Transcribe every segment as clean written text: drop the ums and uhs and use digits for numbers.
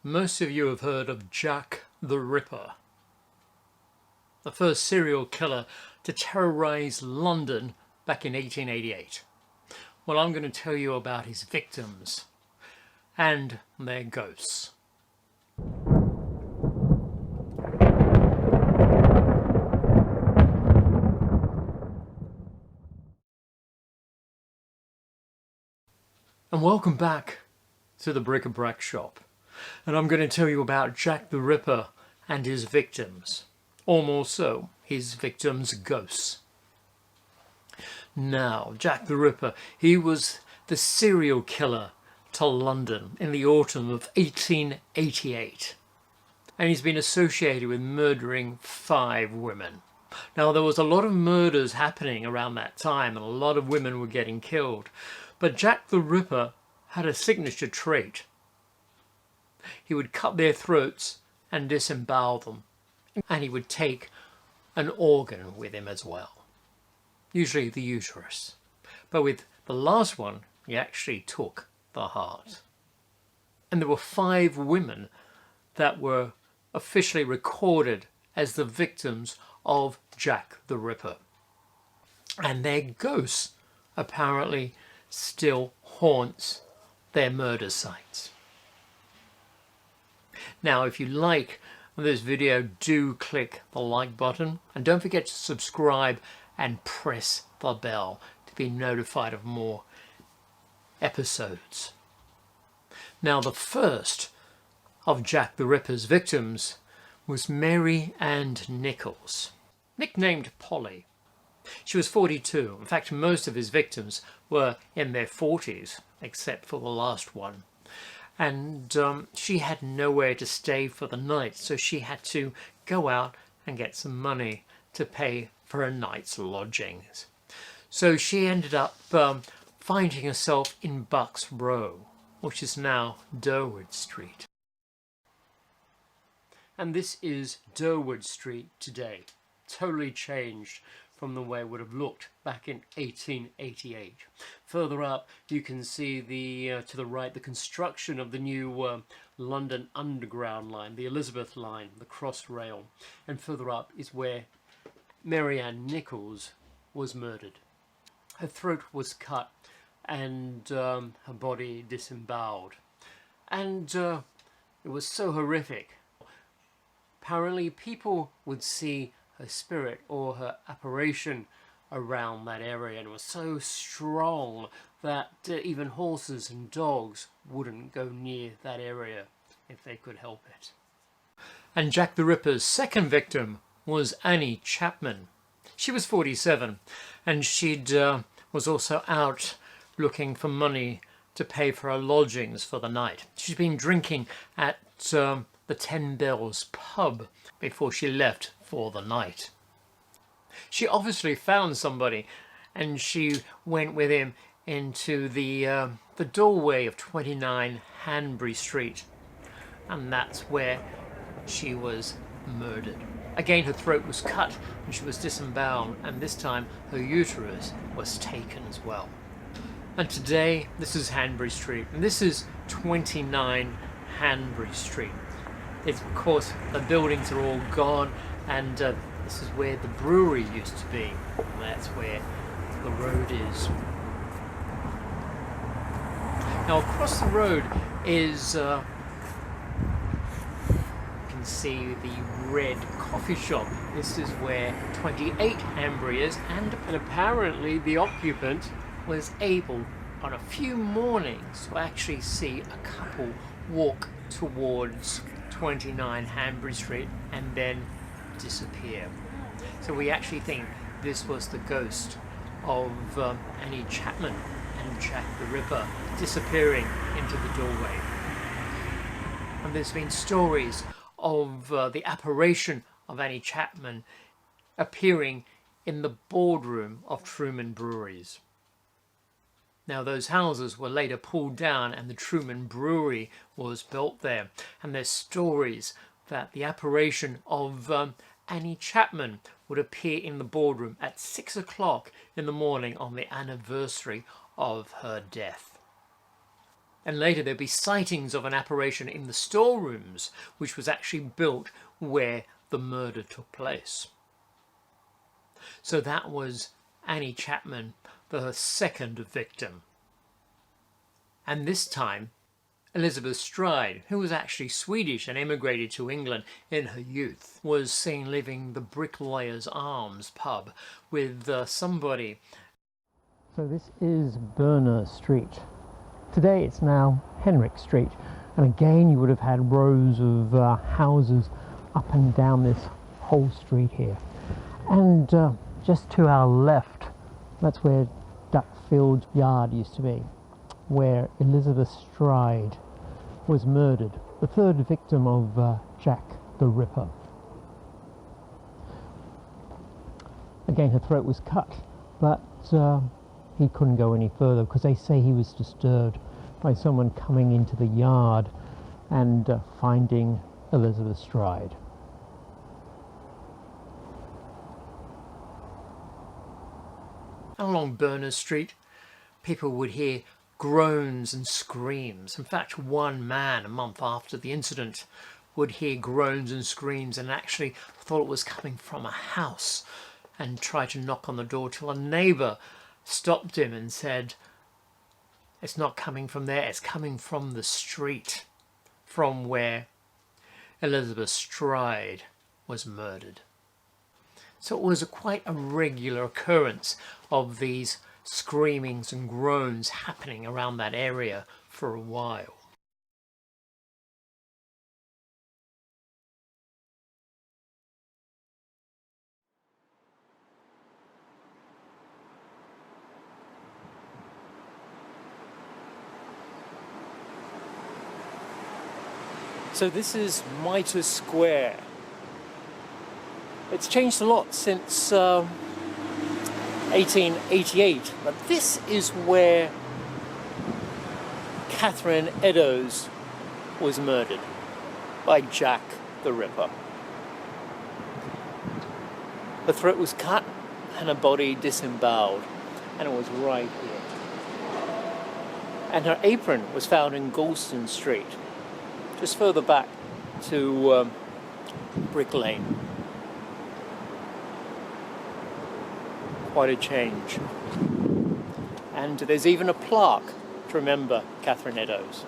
Most of you have heard of Jack the Ripper, the first serial killer to terrorize London back in 1888. Well, I'm going to tell you about his victims and their ghosts. And welcome back to the Brac Shop. And I'm going to tell you about Jack the Ripper and his victims, or more so, his victims' ghosts. Now, Jack the Ripper, he was the serial killer to London in the autumn of 1888. And he's been associated with murdering 5 women. Now, there was a lot of murders happening around that time and a lot of women were getting killed. But Jack the Ripper had a signature trait. He would cut their throats and disembowel them. And he would take an organ with him as well. Usually the uterus. But with the last one, he actually took the heart. And there were 5 women that were officially recorded as the victims of Jack the Ripper. And their ghosts apparently still haunts their murder sites. Now, if you like this video, do click the like button and don't forget to subscribe and press the bell to be notified of more episodes. Now, the first of Jack the Ripper's victims was Mary Ann Nichols, nicknamed Polly. She was 42. In fact, most of his victims were in their 40s, except for the last one. And she had nowhere to stay for the night, so she had to go out and get some money to pay for a night's lodgings. So she ended up finding herself in Bucks Row, which is now Durward Street. And this is Durward Street today, totally changed from the way it would have looked back in 1888. Further up, you can see to the right the construction of the new London Underground line, the Elizabeth line, the Crossrail. And further up is where Mary Ann Nichols was murdered. Her throat was cut and her body disemboweled. And it was so horrific. Apparently people would see her spirit or her apparition around that area, and it was so strong that even horses and dogs wouldn't go near that area if they could help it. And Jack the Ripper's second victim was Annie Chapman. She was 47 and she was also out looking for money to pay for her lodgings for the night. She'd been drinking at the 10 Bells pub before she left for the night. She obviously found somebody and she went with him into the doorway of 29 Hanbury Street, and that's where she was murdered. Again, her throat was cut and she was disemboweled, and this time her uterus was taken as well. And today, this is Hanbury Street, and this is 29 Hanbury Street. It's, of course, the buildings are all gone, and this is where the brewery used to be. And that's where the road is. Now, across the road is, you can see the red coffee shop. This is where 28 Hanbury is, and apparently the occupant was able, on a few mornings, to actually see a couple walk towards 29 Hanbury Street and then disappear. So we actually think this was the ghost of Annie Chapman and Jack the Ripper disappearing into the doorway. And there's been stories of the apparition of Annie Chapman appearing in the boardroom of Truman Breweries. Now, those houses were later pulled down and the Truman Brewery was built there. And there's stories that the apparition of Annie Chapman would appear in the boardroom at 6 o'clock in the morning on the anniversary of her death. And later there'd be sightings of an apparition in the storerooms, which was actually built where the murder took place. So that was Annie Chapman, the second victim. And this time, Elizabeth Stride, who was actually Swedish and emigrated to England in her youth, was seen leaving the Bricklayer's Arms pub with somebody. So this is Berner Street. Today it's now Henrik Street, and again you would have had rows of houses up and down this whole street here. And just to our left, that's where Duckfield's Yard used to be, where Elizabeth Stride was murdered, the third victim of Jack the Ripper. Again, her throat was cut, but he couldn't go any further because they say he was disturbed by someone coming into the yard and finding Elizabeth Stride. Along Berner Street, people would hear groans and screams. In fact, one man, a month after the incident, would hear groans and screams and actually thought it was coming from a house and tried to knock on the door till a neighbour stopped him and said, "It's not coming from there, it's coming from the street from where Elizabeth Stride was murdered." So it was quite a regular occurrence of these screamings and groans happening around that area for a while. So this is Mitre Square. It's changed a lot since 1888, but this is where Catherine Eddowes was murdered by Jack the Ripper. Her throat was cut and her body disembowelled, and it was right here. And her apron was found in Galston Street, just further back to Bric Lane. Quite a change. And there's even a plaque to remember Catherine Eddowes.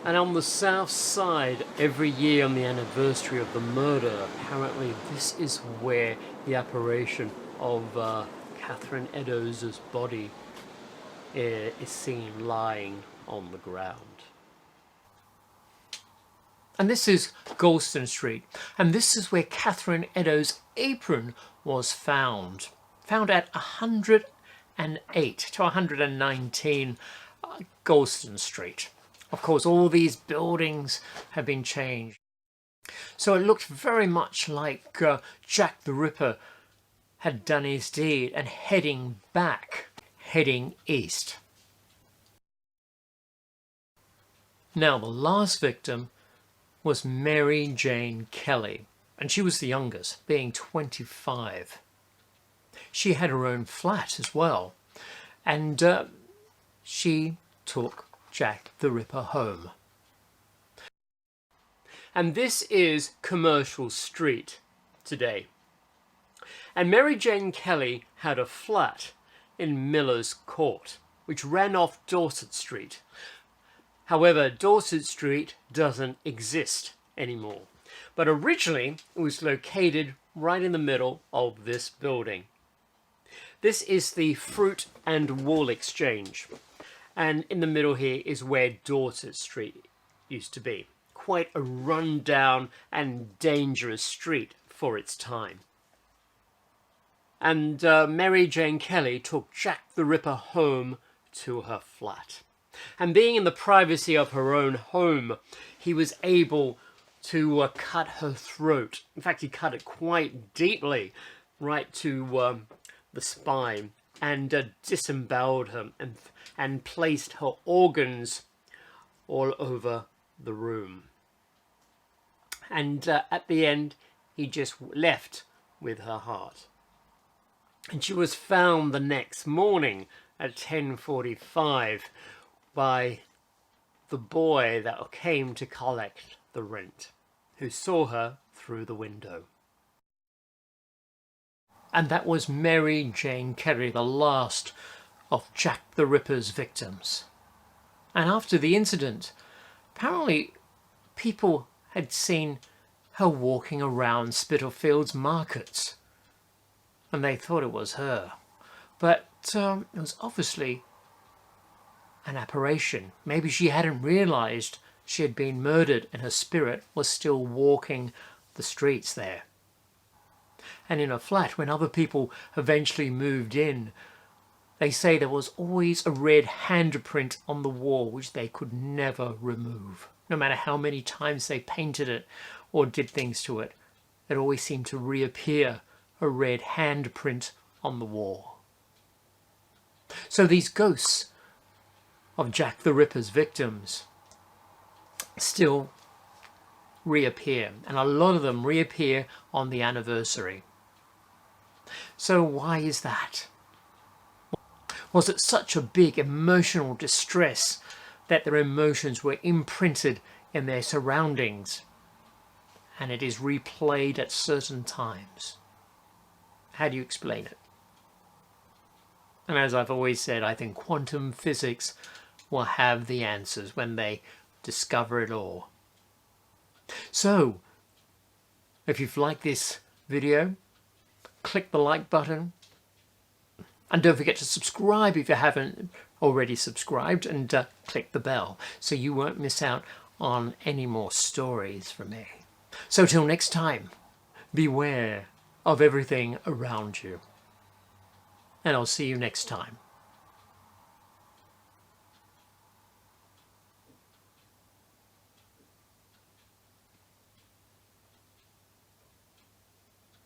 And on the south side, every year on the anniversary of the murder, apparently this is where the apparition of Catherine Eddowes' body is seen lying on the ground. And this is Galston Street, and this is where Catherine Eddowes' apron was found at 108 to 119 Galston Street. Of course, all these buildings have been changed. So it looked very much like Jack the Ripper had done his deed and heading east. Now, the last victim was Mary Jane Kelly, and she was the youngest, being 25. She had her own flat as well, and she took Jack the Ripper home. And this is Commercial Street today. And Mary Jane Kelly had a flat in Miller's Court, which ran off Dorset Street. However, Dorset Street doesn't exist anymore. But originally, it was located right in the middle of this building. This is the Fruit and Wool Exchange. And in the middle here is where Dorset Street used to be. Quite a run-down and dangerous street for its time. And Mary Jane Kelly took Jack the Ripper home to her flat. And being in the privacy of her own home, he was able to cut her throat. In fact, he cut it quite deeply, right to the spine and disembowelled her and placed her organs all over the room. And at the end, he just left with her heart. And she was found the next morning at 10:45 by the boy that came to collect the rent, who saw her through the window. And that was Mary Jane Carey, the last of Jack the Ripper's victims. And after the incident, apparently people had seen her walking around Spitalfields markets, and they thought it was her. But it was obviously an apparition. Maybe she hadn't realised she had been murdered and her spirit was still walking the streets there. And in a flat, when other people eventually moved in, they say there was always a red handprint on the wall which they could never remove. No matter how many times they painted it or did things to it, it always seemed to reappear, a red handprint on the wall. So these ghosts of Jack the Ripper's victims still reappear, and a lot of them reappear on the anniversary. So why is that? Was it such a big emotional distress that their emotions were imprinted in their surroundings, and it is replayed at certain times? How do you explain it? And as I've always said, I think quantum physics will have the answers when they discover it all. So, if you've liked this video, click the like button. And don't forget to subscribe if you haven't already subscribed, and click the bell so you won't miss out on any more stories from me. So till next time, beware of everything around you. And I'll see you next time.